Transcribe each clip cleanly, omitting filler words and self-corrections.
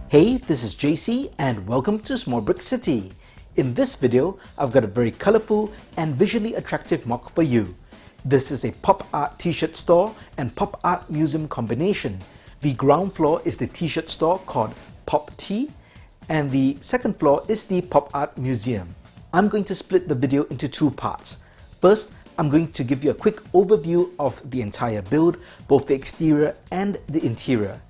Hey, this is JC and welcome to Small Brick City. In this video, I've got a very colorful and visually attractive MOC for you. This is a pop art t-shirt store and pop art museum combination. The ground floor is the t-shirt store called Pop T, and the second floor is the pop art museum. I'm going to split the video into two parts. First, I'm going to give you a quick overview of the entire build, both the exterior and the interior.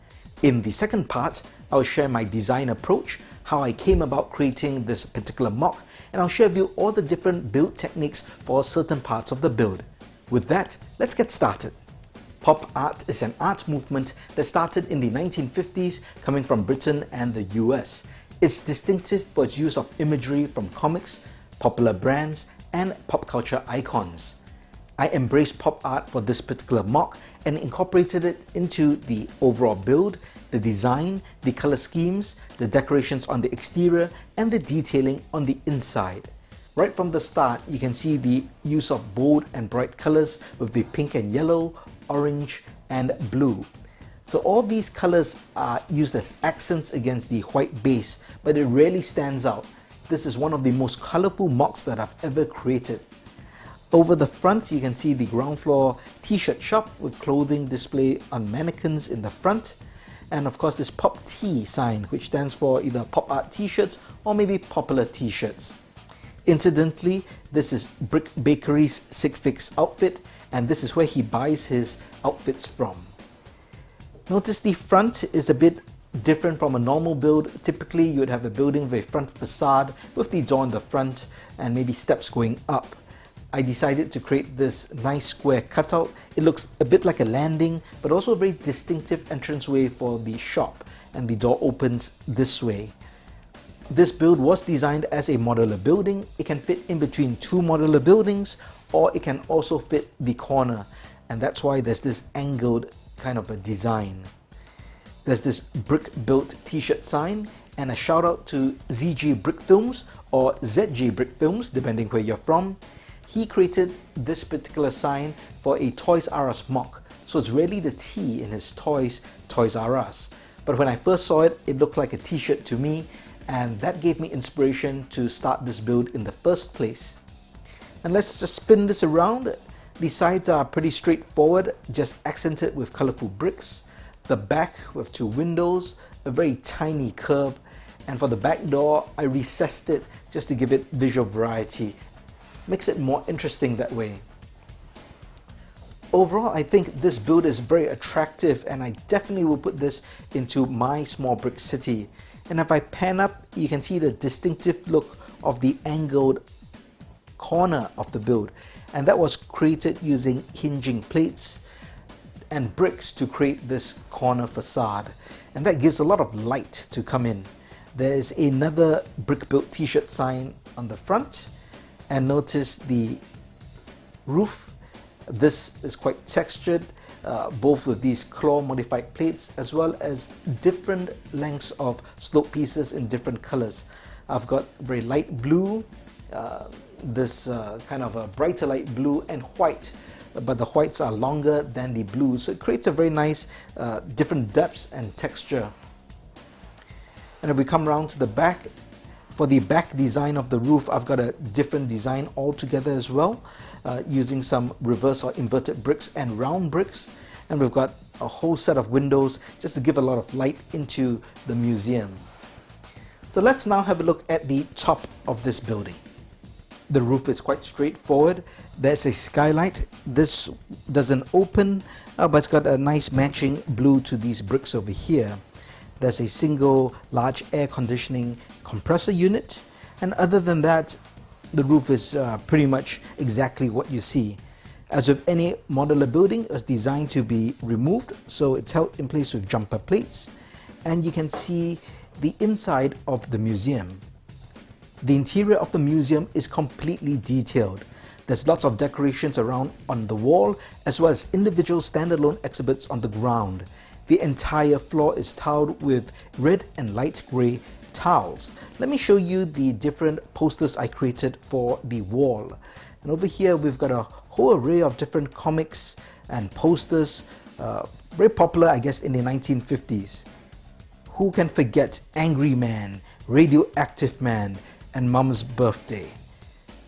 In the second part, I'll share my design approach, how I came about creating this particular MOC, and I'll share with you all the different build techniques for certain parts of the build. With that, let's get started. Pop art is an art movement that started in the 1950s, coming from Britain and the US. It's distinctive for its use of imagery from comics, popular brands, and pop culture icons. I embraced pop art for this particular MOC and incorporated it into the overall build, the design, the color schemes, the decorations on the exterior, and the detailing on the inside. Right from the start, you can see the use of bold and bright colors with the pink and yellow, orange, and blue. So all these colors are used as accents against the white base, but it really stands out. This is one of the most colorful MOCs that I've ever created. Over the front, you can see the ground floor t-shirt shop with clothing display on mannequins in the front. And of course this Pop T sign, which stands for either pop art t-shirts or maybe popular t-shirts. Incidentally, this is Brick Bakery's Sig Fix outfit, and this is where he buys his outfits from. Notice the front is a bit different from a normal build. Typically you would have a building with a front facade with the door in the front and maybe steps going up. I decided to create this nice square cutout. It looks a bit like a landing, but also a very distinctive entranceway for the shop, and the door opens this way. This build was designed as a modular building. It can fit in between two modular buildings, or it can also fit the corner, and that's why there's this angled kind of a design. There's this brick built t-shirt sign, and a shout out to ZG Brick Films or ZG Brick Films, depending where you're from. He created this particular sign for a Toys R Us MOC, so it's really the T in his Toys R Us. But when I first saw it, it looked like a t-shirt to me, and that gave me inspiration to start this build in the first place. And let's just spin this around. The sides are pretty straightforward, just accented with colorful bricks. The back with two windows, a very tiny curve, and for the back door, I recessed it just to give it visual variety. Makes it more interesting that way. Overall, I think this build is very attractive, and I definitely will put this into my Small Brick City. And if I pan up, you can see the distinctive look of the angled corner of the build, and that was created using hinging plates and bricks to create this corner facade, and that gives a lot of light to come in. There's another brick built t-shirt sign on the front. And notice the roof. This is quite textured, both with these claw modified plates as well as different lengths of slope pieces in different colors. I've got very light blue, this kind of a brighter light blue, and white, but the whites are longer than the blues, so it creates a very nice different depths and texture. And if we come around to the back, for the back design of the roof, I've got a different design altogether as well, using some reverse or inverted bricks and round bricks. And we've got a whole set of windows just to give a lot of light into the museum. So let's now have a look at the top of this building. The roof is quite straightforward. There's a skylight. This doesn't open, but it's got a nice matching blue to these bricks over here. There's a single large air conditioning compressor unit, and other than that, the roof is pretty much exactly what you see. As with any modular building, it's designed to be removed, so it's held in place with jumper plates, and you can see the inside of the museum. The interior of the museum is completely detailed. There's lots of decorations around on the wall, as well as individual standalone exhibits on the ground. The entire floor is tiled with red and light grey tiles. Let me show you the different posters I created for the wall. And over here we've got a whole array of different comics and posters, very popular I guess in the 1950s. who can forget Angry Man, Radioactive Man, and Mum's Birthday?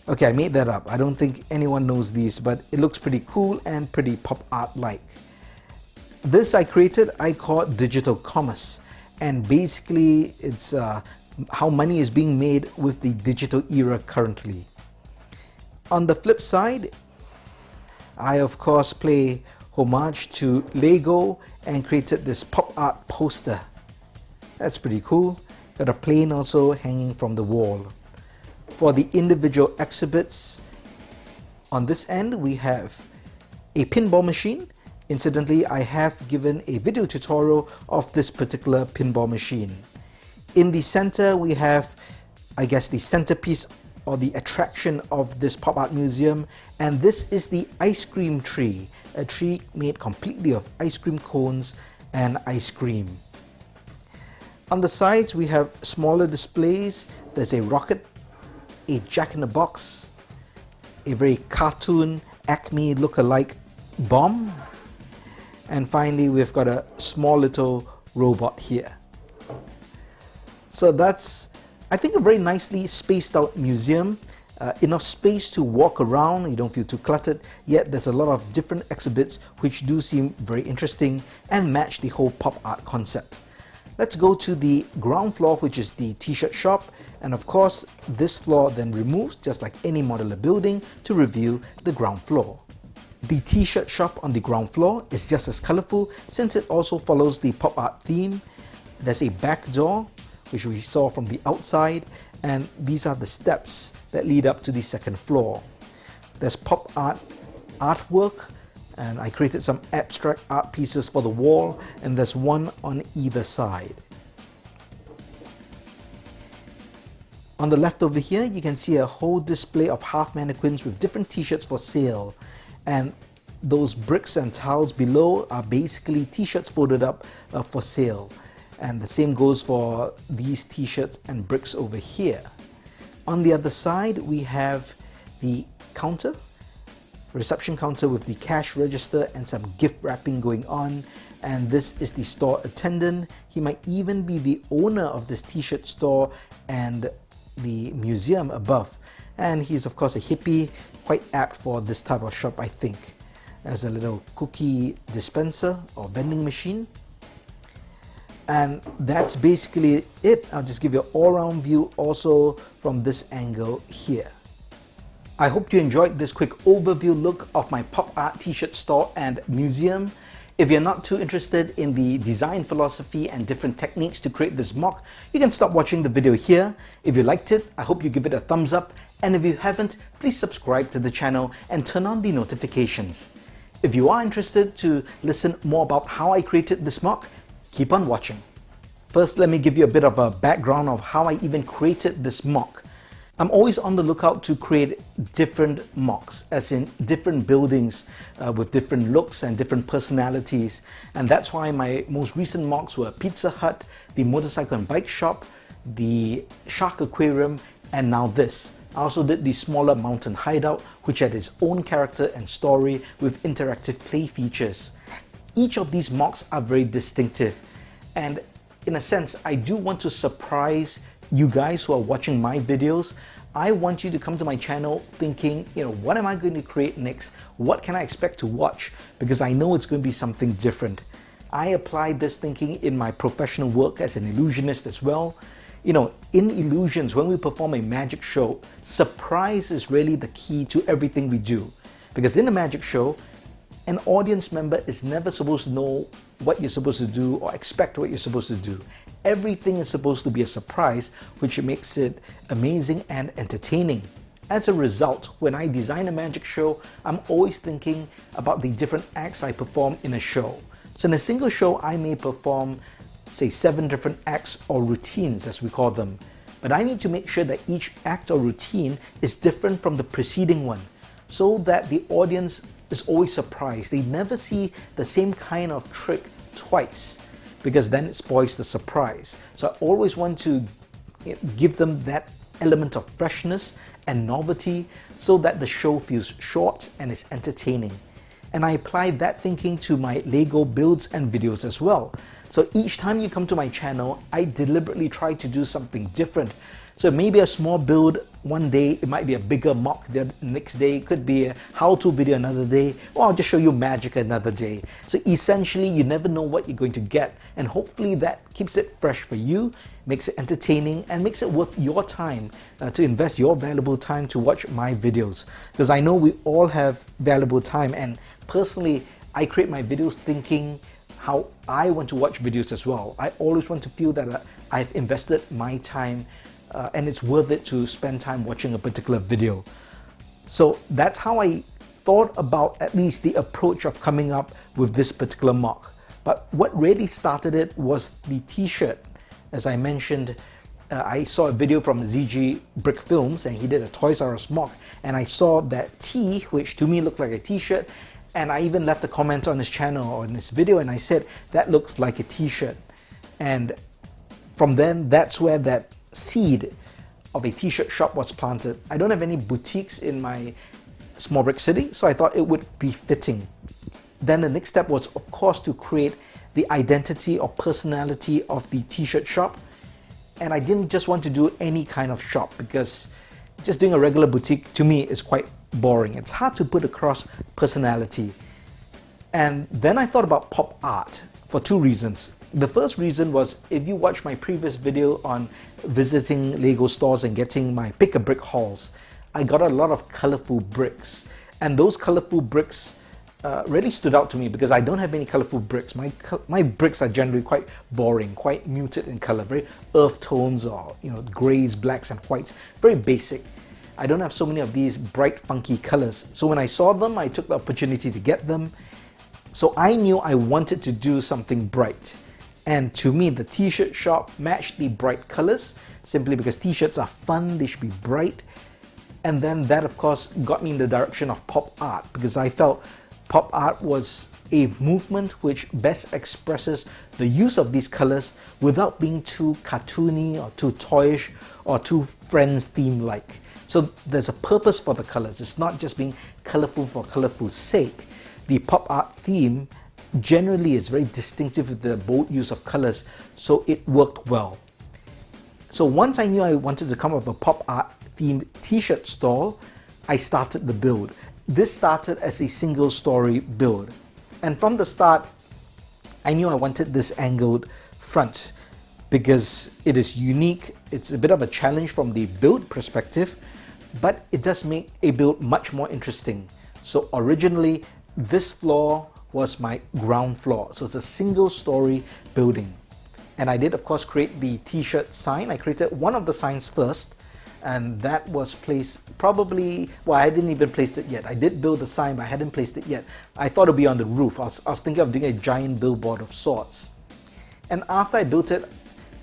Okay, I made that up. I don't think anyone knows these, but it looks pretty cool and pretty pop art-like. This I created, I call it digital commerce. And basically, it's how money is being made with the digital era currently. On the flip side, I of course play homage to Lego and created this pop art poster. That's pretty cool. Got a plane also hanging from the wall. For the individual exhibits, on this end we have a pinball machine. Incidentally, I have given a video tutorial of this particular pinball machine. In the center we have, I guess, the centerpiece or the attraction of this pop art museum, and this is the ice cream tree, a tree made completely of ice cream cones and ice cream. On the sides we have smaller displays. There's a rocket, a jack-in-the-box, a very cartoon Acme look-alike bomb, and finally we've got a small little robot here. So that's, I think, a very nicely spaced out museum. Enough space to walk around, you don't feel too cluttered, yet there's a lot of different exhibits which do seem very interesting and match the whole pop art concept. Let's go to the ground floor, which is the t-shirt shop, and of course this floor then removes just like any modular building to review the ground floor. The t-shirt shop on the ground floor is just as colorful since it also follows the pop art theme. There's a back door which we saw from the outside, and these are the steps that lead up to the second floor. There's pop art artwork, and I created some abstract art pieces for the wall, and there's one on either side. On the left over here you can see a whole display of half mannequins with different t-shirts for sale, and those bricks and tiles below are basically t-shirts folded up for sale, and the same goes for these t-shirts and bricks over here. On the other side we have the counter, reception counter with the cash register and some gift wrapping going on, and this is the store attendant. He might even be the owner of this t-shirt store and the museum above, and he's of course a hippie, quite apt for this type of shop I think. There's a little cookie dispenser or vending machine, and that's basically it. I'll just give you an all-round view also from this angle here. I hope you enjoyed this quick overview look of my pop art t-shirt store and museum. If you're not too interested in the design philosophy and different techniques to create this MOC, you can stop watching the video here. If you liked it, I hope you give it a thumbs up, and if you haven't, please subscribe to the channel and turn on the notifications. If you are interested to listen more about how I created this MOC, keep on watching. First, let me give you a bit of a background of how I even created this MOC. I'm always on the lookout to create different MOCs, as in different buildings with different looks and different personalities. And that's why my most recent MOCs were Pizza Hut, the motorcycle and bike shop, the shark aquarium, and now this. I also did the smaller mountain hideout, which had its own character and story with interactive play features. Each of these MOCs are very distinctive, and in a sense, I do want to surprise you guys who are watching my videos. I want you to come to my channel thinking, what am I going to create next? What can I expect to watch? Because I know it's going to be something different. I applied this thinking in my professional work as an illusionist as well. In illusions, when we perform a magic show, surprise is really the key to everything we do. Because in a magic show, an audience member is never supposed to know what you're supposed to do or expect what you're supposed to do. Everything is supposed to be a surprise, which makes it amazing and entertaining. As a result, when I design a magic show, I'm always thinking about the different acts I perform in a show. So in a single show, I may perform, say, 7 different acts or routines, as we call them. But I need to make sure that each act or routine is different from the preceding one, so that the audience is always surprised. They never see the same kind of trick twice, because then it spoils the surprise. So I always want to give them that element of freshness and novelty so that the show feels short and is entertaining. And I apply that thinking to my Lego builds and videos as well. So each time you come to my channel, I deliberately try to do something different. So maybe a small build one day, it might be a bigger mock the next day, it could be a how-to video another day, or I'll just show you magic another day. So essentially, you never know what you're going to get, and hopefully that keeps it fresh for you, makes it entertaining, and makes it worth your time to invest your valuable time to watch my videos. Because I know we all have valuable time, and personally, I create my videos thinking how I want to watch videos as well. I always want to feel that I've invested my time and it's worth it to spend time watching a particular video. So that's how I thought about at least the approach of coming up with this particular mock. But what really started it was the t-shirt. As I mentioned, I saw a video from ZG Brick Films, and he did a Toys R Us mock, and I saw that tee, which to me looked like a t-shirt, and I even left a comment on his channel or in this video, and I said that looks like a t-shirt. And from then, that's where that seed of a t-shirt shop was planted. I don't have any boutiques in my small brick city, so I thought it would be fitting. Then the next step was, of course, to create the identity or personality of the t-shirt shop. And I didn't just want to do any kind of shop, because just doing a regular boutique to me is quite boring. It's hard to put across personality. And then I thought about pop art for two reasons. The first reason was, if you watch my previous video on visiting Lego stores and getting my pick a brick hauls, I got a lot of colorful bricks, and those colorful bricks really stood out to me because I don't have any colorful bricks. My bricks are generally quite boring, quite muted in color, very earth tones, or grays, blacks and whites, very basic. I don't have so many of these bright funky colors. So when I saw them, I took the opportunity to get them. So I knew I wanted to do something bright. And to me, the t-shirt shop matched the bright colors, simply because t-shirts are fun, they should be bright. And then that, of course, got me in the direction of pop art, because I felt pop art was a movement which best expresses the use of these colors without being too cartoony or too toyish or too Friends theme-like. So there's a purpose for the colors. It's not just being colorful for colorful's sake. The pop art theme generally is very distinctive with the bold use of colors, so it worked well. So once I knew I wanted to come up with a pop art themed t-shirt stall, I started the build. This started as a single story build, and from the start I knew I wanted this angled front because it is unique. It's a bit of a challenge from the build perspective, but it does make a build much more interesting. So originally this floor was my ground floor, so it's a single story building. And I did, of course, create the t-shirt sign. I created one of the signs first, and that was placed probably, well, I didn't even place it yet. I did build the sign, but I hadn't placed it yet. I thought it would be on the roof. I was thinking of doing a giant billboard of sorts. And after I built it,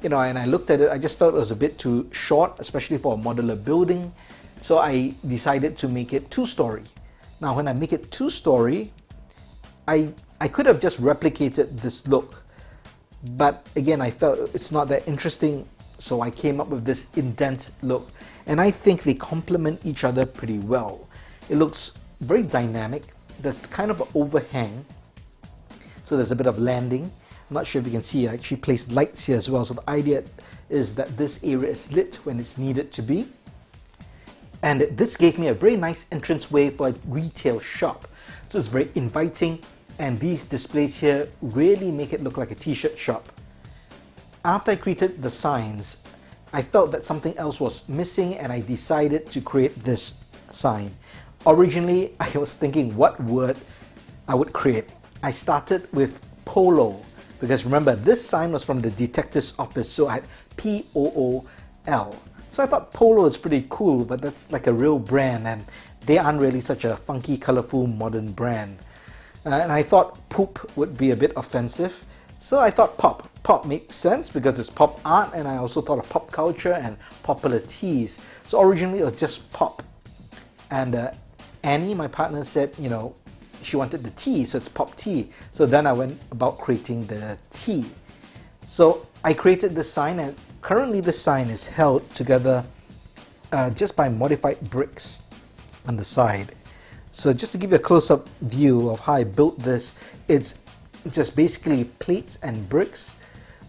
and I looked at it, I just felt it was a bit too short, especially for a modular building. So I decided to make it two-story. Now, when I make it two-story, I could have just replicated this look, but again, I felt it's not that interesting, so I came up with this indent look, and I think they complement each other pretty well. It looks very dynamic. There's kind of an overhang, so there's a bit of landing. I'm not sure if you can see, I actually placed lights here as well, so the idea is that this area is lit when it's needed to be. And this gave me a very nice entranceway for a retail shop. So it's very inviting, and these displays here really make it look like a t-shirt shop. After I created the signs, I felt that something else was missing, and I decided to create this sign. Originally, I was thinking what word I would create. I started with polo, because remember, this sign was from the detective's office, so I had P-O-O-L. So I thought polo is pretty cool, but that's like a real brand, and they aren't really such a funky, colorful, modern brand. And I thought poop would be a bit offensive, so I thought pop. Pop makes sense because it's pop art, and I also thought of pop culture and popular teas. So originally it was just pop. And Annie, my partner, said, she wanted the tea, so it's pop tea. So then I went about creating the tea. So I created this sign, and currently this sign is held together just by modified bricks on the side. So just to give you a close-up view of how I built this, it's just basically plates and bricks.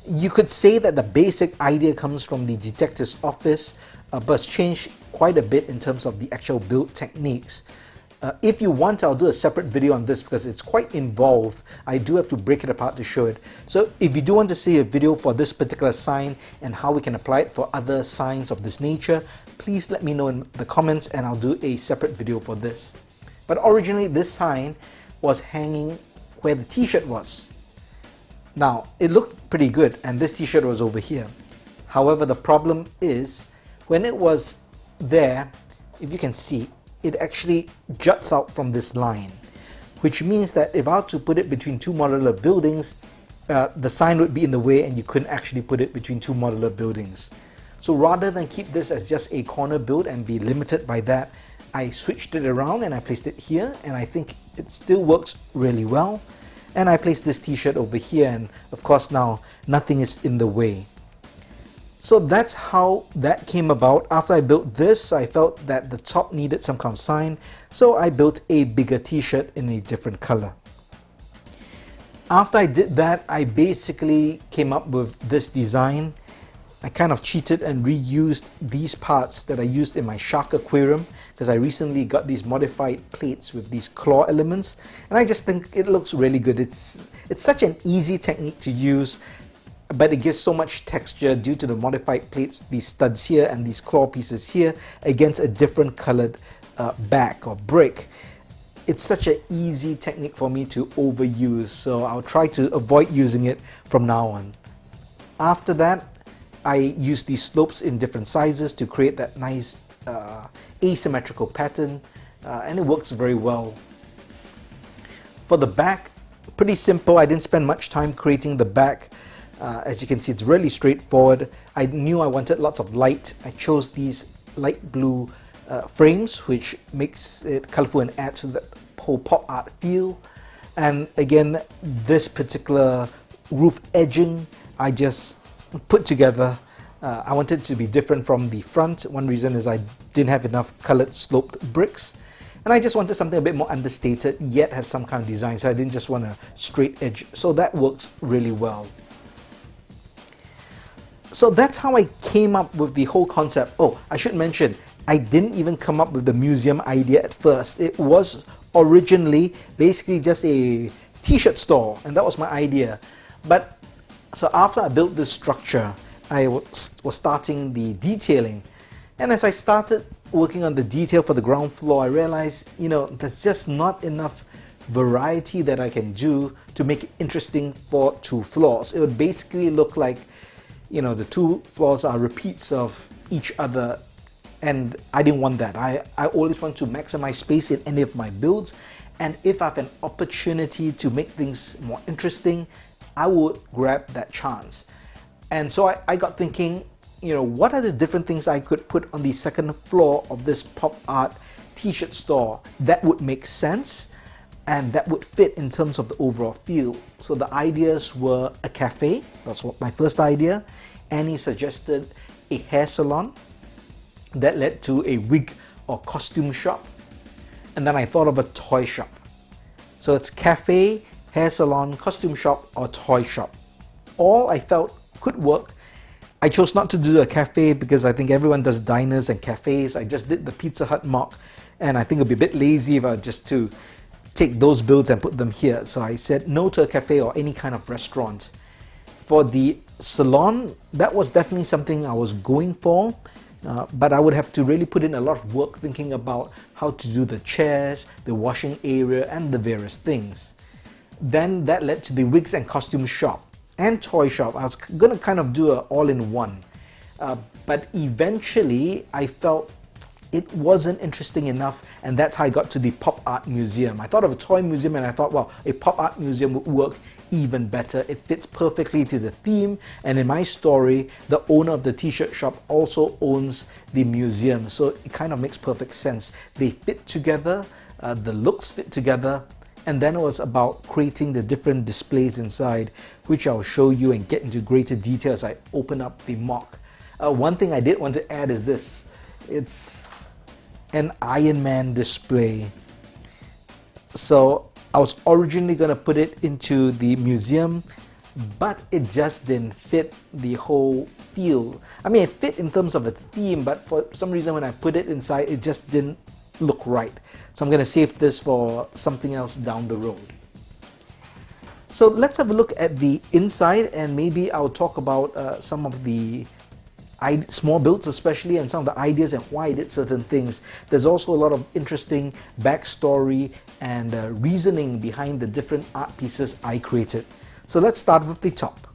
You could say that the basic idea comes from the detective's office, but it's changed quite a bit in terms of the actual build techniques. If you want, I'll do a separate video on this because it's quite involved. I do have to break it apart to show it. So if you do want to see a video for this particular sign and how we can apply it for other signs of this nature, please let me know in the comments and I'll do a separate video for this. But originally this sign was hanging where the t-shirt was. Now it looked pretty good and this t-shirt was over here. However, the problem is when it was there, if you can see, it actually juts out from this line, which means that if I were to put it between two modular buildings, the sign would be in the way and you couldn't actually put it between two modular buildings. So rather than keep this as just a corner build and be limited by that, I switched it around and I placed it here, and I think it still works really well. And I placed this t-shirt over here, and of course now nothing is in the way. So that's how that came about. After I built this, I felt that the top needed some kind of sign, so I built a bigger t-shirt in a different color. After I did that, I basically came up with this design. I kind of cheated and reused these parts that I used in my shark aquarium because I recently got these modified plates with these claw elements, and I just think it looks really good. It's such an easy technique to use, but it gives so much texture due to the modified plates, these studs here and these claw pieces here against a different colored back or brick. It's such an easy technique for me to overuse, so I'll try to avoid using it from now on. After that, I use these slopes in different sizes to create that nice asymmetrical pattern, and it works very well. For the back, pretty simple. I didn't spend much time creating the back. As you can see, it's really straightforward. I knew I wanted lots of light. I chose these light blue frames, which makes it colorful and adds to the whole pop art feel. And again, this particular roof edging, I just put together. I wanted it to be different from the front. One reason is I didn't have enough colored sloped bricks, and I just wanted something a bit more understated yet have some kind of design, so I didn't just want a straight edge. So that works really well. So that's how I came up with the whole concept. Oh, I should mention, I didn't even come up with the museum idea at first. It was originally basically just a t-shirt store, and that was my idea. But so after I built this structure, I was starting the detailing, and as I started working on the detail for the ground floor, I realized, there's just not enough variety that I can do to make it interesting for two floors. It would basically look like, the two floors are repeats of each other, and I didn't want that. I always want to maximize space in any of my builds, and if I have an opportunity to make things more interesting, I would grab that chance. And so I got thinking, what are the different things I could put on the second floor of this pop art t-shirt store that would make sense and that would fit in terms of the overall feel. So the ideas were a cafe. That's what my first idea. Annie suggested a hair salon. That led to a wig or costume shop. And then I thought of a toy shop. So it's cafe, hair salon, costume shop, or toy shop. All I felt could work. I chose not to do a cafe because I think everyone does diners and cafes. I just did the Pizza Hut MOC, and I think it would be a bit lazy if I just to take those builds and put them here. So I said no to a cafe or any kind of restaurant. For the salon, that was definitely something I was going for, but I would have to really put in a lot of work thinking about how to do the chairs, the washing area, and the various things. Then that led to the wigs and costume shop and toy shop. I was going to kind of do an all-in-one, but eventually I felt it wasn't interesting enough, and that's how I got to the pop art museum. I thought of a toy museum and I thought, well, a pop art museum would work even better. It fits perfectly to the theme, and in my story, the owner of the t-shirt shop also owns the museum, so it kind of makes perfect sense. They fit together, the looks fit together, and then it was about creating the different displays inside, which I'll show you and get into greater detail as I open up the MOC. One thing I did want to add is this. It's an Iron Man display. So I was originally going to put it into the museum, but it just didn't fit the whole feel. I mean, it fit in terms of a theme, but for some reason when I put it inside, it just didn't look right. So I'm going to save this for something else down the road. So let's have a look at the inside, and maybe I'll talk about some of the small builds especially, and some of the ideas and why I did certain things. There's also a lot of interesting backstory and reasoning behind the different art pieces I created. So let's start with the top.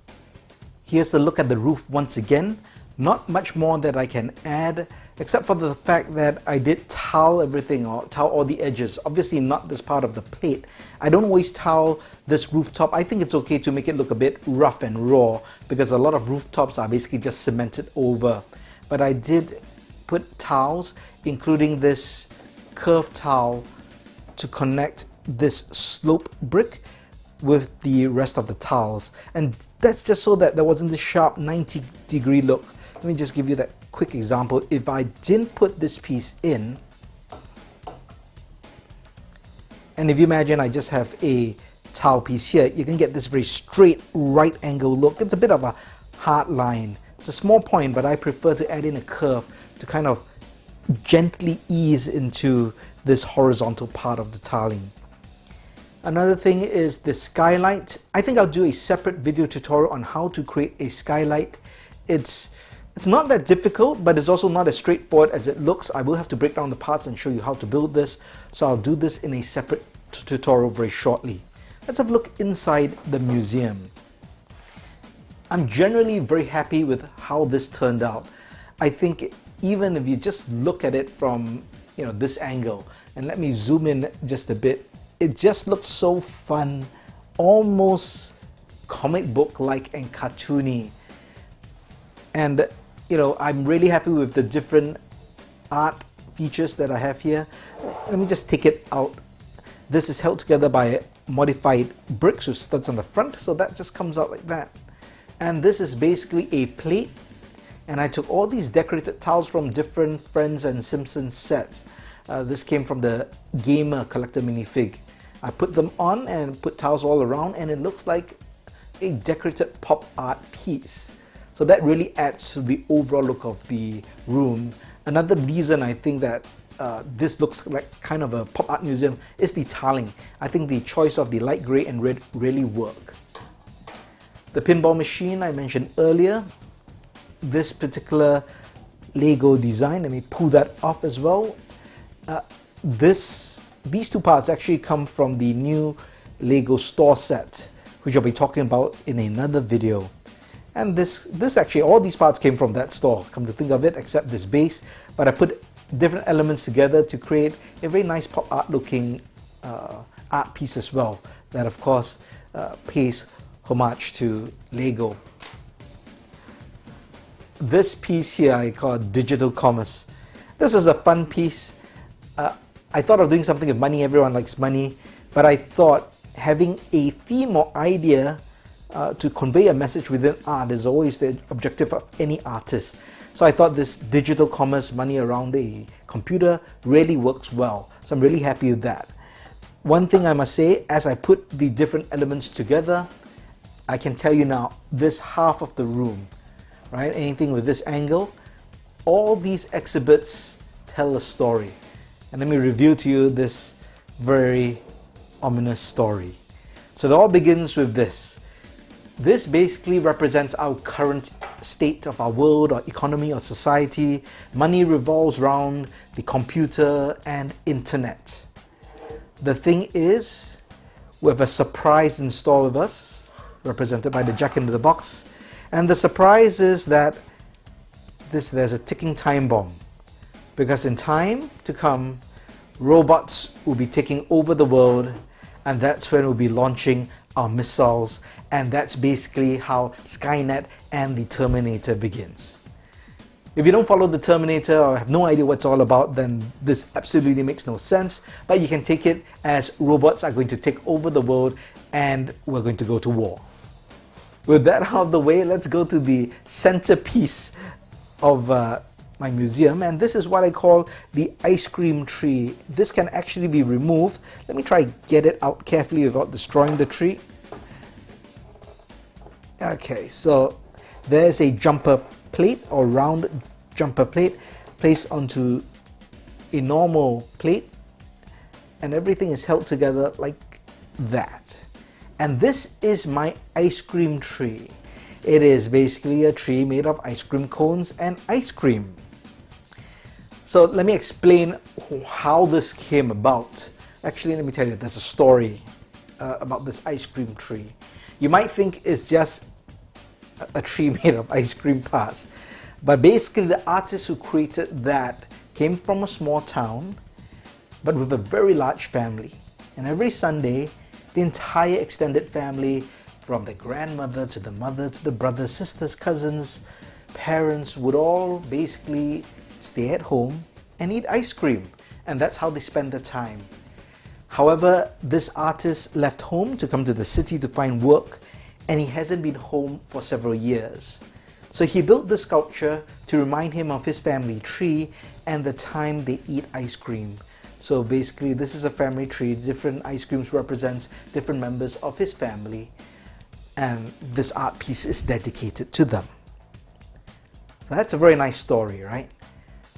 Here's a look at the roof once again. Not much more that I can add, except for the fact that I did tile everything, or tile all the edges. Obviously not this part of the plate. I don't always tile this rooftop. I think it's okay to make it look a bit rough and raw, because a lot of rooftops are basically just cemented over. But I did put tiles, including this curved tile to connect this slope brick with the rest of the tiles. And that's just so that there wasn't this sharp 90-degree look. Let me just give you that quick example. If I didn't put this piece in, and if you imagine I just have a tile piece here, you can get this very straight right angle look. It's a bit of a hard line. It's a small point, but I prefer to add in a curve to kind of gently ease into this horizontal part of the tiling. Another thing is the skylight. I think I'll do a separate video tutorial on how to create a skylight. It's not that difficult, but it's also not as straightforward as it looks. I will have to break down the parts and show you how to build this, so I'll do this in a separate tutorial very shortly. Let's have a look inside the museum. I'm generally very happy with how this turned out. I think even if you just look at it from this angle, and let me zoom in just a bit, it just looks so fun, almost comic book-like and cartoony. And I'm really happy with the different art features that I have here. Let me just take it out. This is held together by modified bricks with studs on the front, so that just comes out like that. And this is basically a plate, and I took all these decorated tiles from different Friends and Simpsons sets. This came from the Gamer Collector minifig. I put them on and put tiles all around, and it looks like a decorated pop art piece. So that really adds to the overall look of the room. Another reason I think that this looks like kind of a pop art museum is the tiling. I think the choice of the light grey and red really work. The pinball machine I mentioned earlier, this particular Lego design, let me pull that off as well. These two parts actually come from the new Lego store set, which I'll be talking about in another video. And this actually, all these parts came from that store, come to think of it, except this base. But I put different elements together to create a very nice pop art looking art piece as well, that of course pays homage to Lego. This piece here I call Digital Commerce. This is a fun piece. I thought of doing something with money. Everyone likes money, but I thought having a theme or idea to convey a message within art is always the objective of any artist. So I thought this digital commerce, money around a computer, really works well. So I'm really happy with that. One thing I must say, as I put the different elements together, I can tell you now, this half of the room, right, anything with this angle, all these exhibits tell a story. And let me reveal to you this very ominous story. So it all begins with this. This basically represents our current state of our world or economy or society. Money revolves around the computer and internet. The thing is, we have a surprise in store with us, represented by the Jack in the Box. And the surprise is that there's a ticking time bomb. Because in time to come, robots will be taking over the world, and that's when we'll be launching our missiles, and that's basically how Skynet and the Terminator begins. If you don't follow the Terminator or have no idea what it's all about, then this absolutely makes no sense, but you can take it as robots are going to take over the world and we're going to go to war. With that out of the way, let's go to the centerpiece of my museum, and this is what I call the ice cream tree. This can actually be removed. Let me try get it out carefully without destroying the tree. Okay, so there's a jumper plate or round jumper plate placed onto a normal plate, and everything is held together like that. And this is my ice cream tree. It is basically a tree made of ice cream cones and ice cream. So let me explain how this came about. Actually, let me tell you, there's a story about this ice cream tree. You might think it's just a tree made of ice cream parts, but basically the artist who created that came from a small town, but with a very large family. And every Sunday, the entire extended family, from the grandmother to the mother to the brothers, sisters, cousins, parents, would all basically stay at home and eat ice cream, and that's how they spend their time. However, this artist left home to come to the city to find work, and he hasn't been home for several years. So he built this sculpture to remind him of his family tree and the time they eat ice cream. So basically, this is a family tree. Different ice creams represents different members of his family, and this art piece is dedicated to them. So that's a very nice story, right?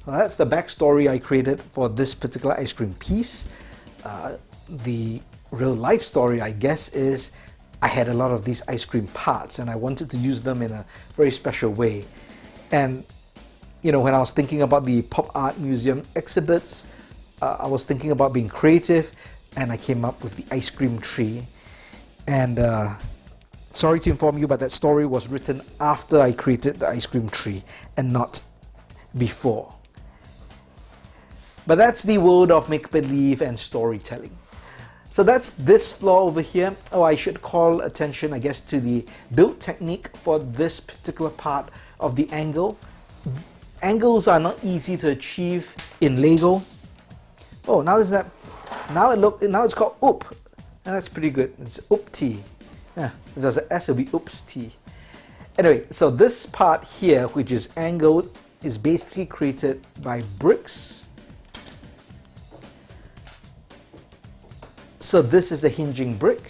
Well, that's the backstory I created for this particular ice cream piece. The real life story, I guess, is I had a lot of these ice cream parts and I wanted to use them in a very special way. And you know, when I was thinking about the pop art museum exhibits, I was thinking about being creative, and I came up with the ice cream tree. And sorry to inform you, but that story was written after I created the ice cream tree and not before. But that's the world of make-believe and storytelling. So that's this floor over here. Oh, I should call attention, I guess, to the build technique for this particular part of the angle. Angles are not easy to achieve in Lego. Oh, now it's called oop, and that's pretty good. It's oop T. Yeah, if there's an S, it'll be oops T. Anyway, so this part here, which is angled, is basically created by bricks. So this is a hinging brick,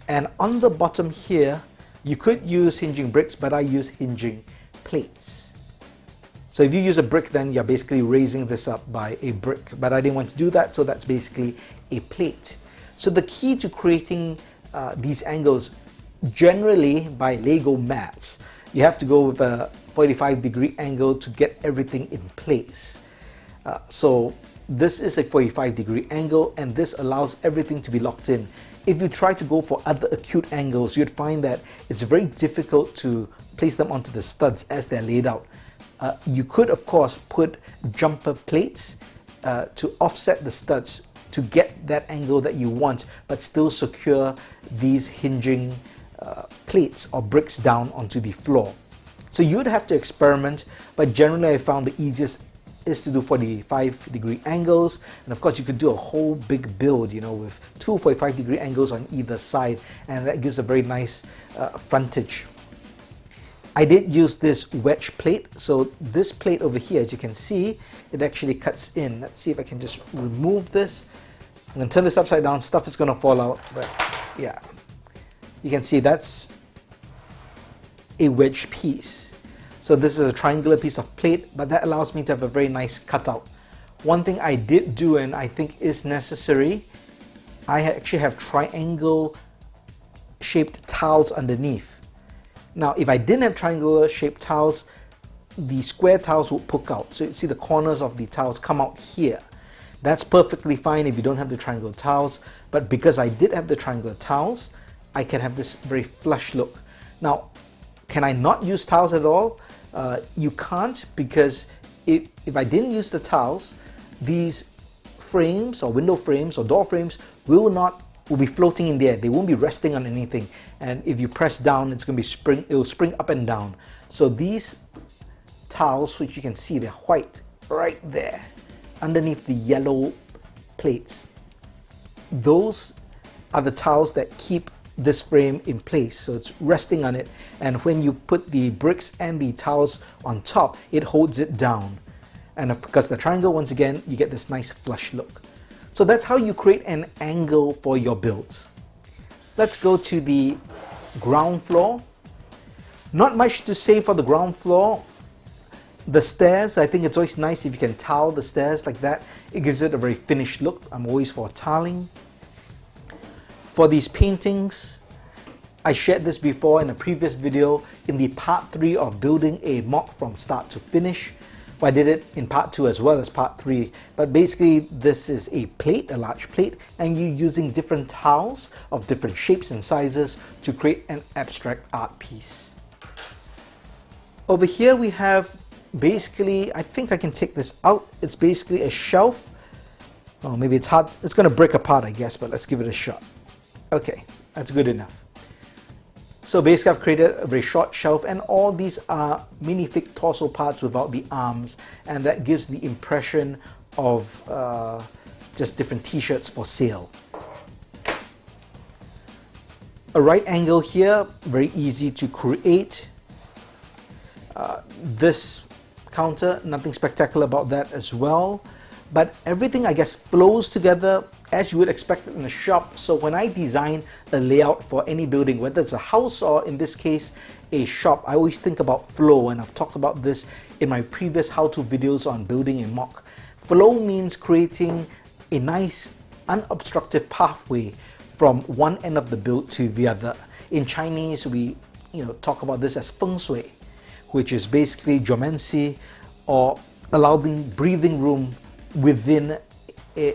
and on the bottom here you could use hinging bricks, but I use hinging plates. So if you use a brick, then you're basically raising this up by a brick, but I didn't want to do that, so that's basically a plate. So the key to creating these angles, generally by Lego mats, you have to go with a 45-degree angle to get everything in place. So this is a 45-degree angle, and this allows everything to be locked in. If you try to go for other acute angles, you'd find that it's very difficult to place them onto the studs as they're laid out. You could, of course, put jumper plates to offset the studs to get that angle that you want, but still secure these hinging plates or bricks down onto the floor. So you would have to experiment, but generally I found the easiest is to do 45-degree angles, and of course you could do a whole big build, you know, with two 45-degree angles on either side, and that gives a very nice frontage. I did use this wedge plate, so this plate over here, as you can see, it actually cuts in. Let's see if I can just remove this. I'm going to turn this upside down, stuff is going to fall out, but yeah. You can see that's a wedge piece. So this is a triangular piece of plate, but that allows me to have a very nice cutout. One thing I did do, and I think is necessary, I actually have triangle shaped tiles underneath. Now, if I didn't have triangular shaped tiles, the square tiles would poke out. So you see the corners of the tiles come out here. That's perfectly fine if you don't have the triangular tiles, but because I did have the triangular tiles, I can have this very flush look. Now, can I not use tiles at all? You can't, because if I didn't use the tiles, these frames or window frames or door frames will be floating in the air. They won't be resting on anything, and if you press down, it's going to be it will spring up and down. So these tiles, which you can see, they're white right there underneath the yellow plates. Those are the tiles that keep this frame in place, so it's resting on it, and when you put the bricks and the tiles on top, it holds it down. And because the triangle, once again, you get this nice flush look. So that's how you create an angle for your builds. Let's go to the ground floor. Not much to say for the ground floor. The stairs, I think it's always nice if you can tile the stairs like that. It gives it a very finished look. I'm always for tiling. For these paintings, I shared this before in a previous video in the part 3 of building a MOC from start to finish. I did it in part 2 as well as part 3, but basically this is a plate, a large plate, and you're using different tiles of different shapes and sizes to create an abstract art piece. Over here we have basically, I think I can take this out, it's basically a shelf. Oh, maybe it's hard, it's going to break apart I guess, but let's give it a shot. Okay, that's good enough. So basically I've created a very short shelf, and all these are minifig torso parts without the arms, and that gives the impression of just different t-shirts for sale. A right angle here, very easy to create. This counter, nothing spectacular about that as well, but everything I guess flows together as you would expect it in a shop. So when I design a layout for any building, whether it's a house or in this case a shop, I always think about flow, and I've talked about this in my previous how-to videos on building a MOC. Flow means creating a nice unobstructed pathway from one end of the build to the other. In Chinese we talk about this as feng shui, which is basically geomancy, or allowing breathing room within a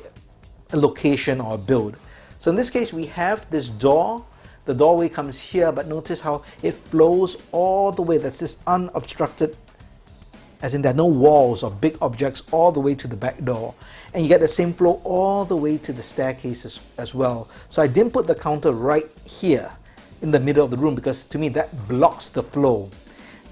location or a build. So in this case we have this door, the doorway comes here, but notice how it flows all the way, that's this unobstructed, as in there are no walls or big objects, all the way to the back door, and you get the same flow all the way to the staircases as well. So I didn't put the counter right here in the middle of the room because to me that blocks the flow.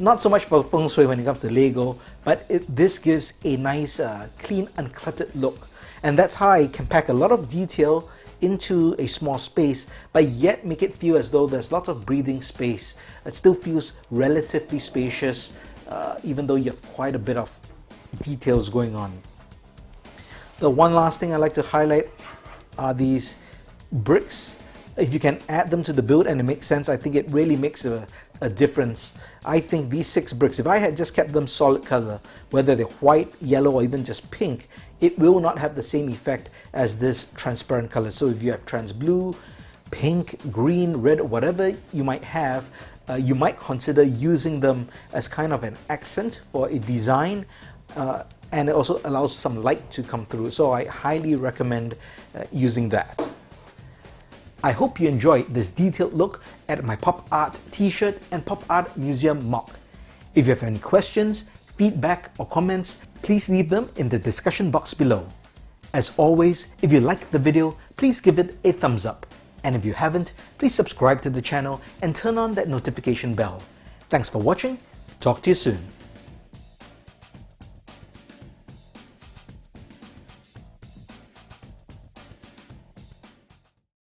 Not so much for feng shui when it comes to Lego, but this gives a nice clean, uncluttered look. And that's how I can pack a lot of detail into a small space, but yet make it feel as though there's lots of breathing space. It still feels relatively spacious, even though you have quite a bit of details going on. The one last thing I like to highlight are these bricks. If you can add them to the build and it makes sense, I think it really makes a difference. I think these 6 bricks, if I had just kept them solid color, whether they're white, yellow, or even just pink, it will not have the same effect as this transparent color. So if you have trans blue, pink, green, red, whatever you might have, you might consider using them as kind of an accent for a design, and it also allows some light to come through. So I highly recommend using that. I hope you enjoyed this detailed look at my pop art t-shirt and pop art museum MOC. If you have any questions, feedback or comments, please leave them in the discussion box below. As always, if you liked the video, please give it a thumbs up. And if you haven't, please subscribe to the channel and turn on that notification bell. Thanks for watching. Talk to you soon.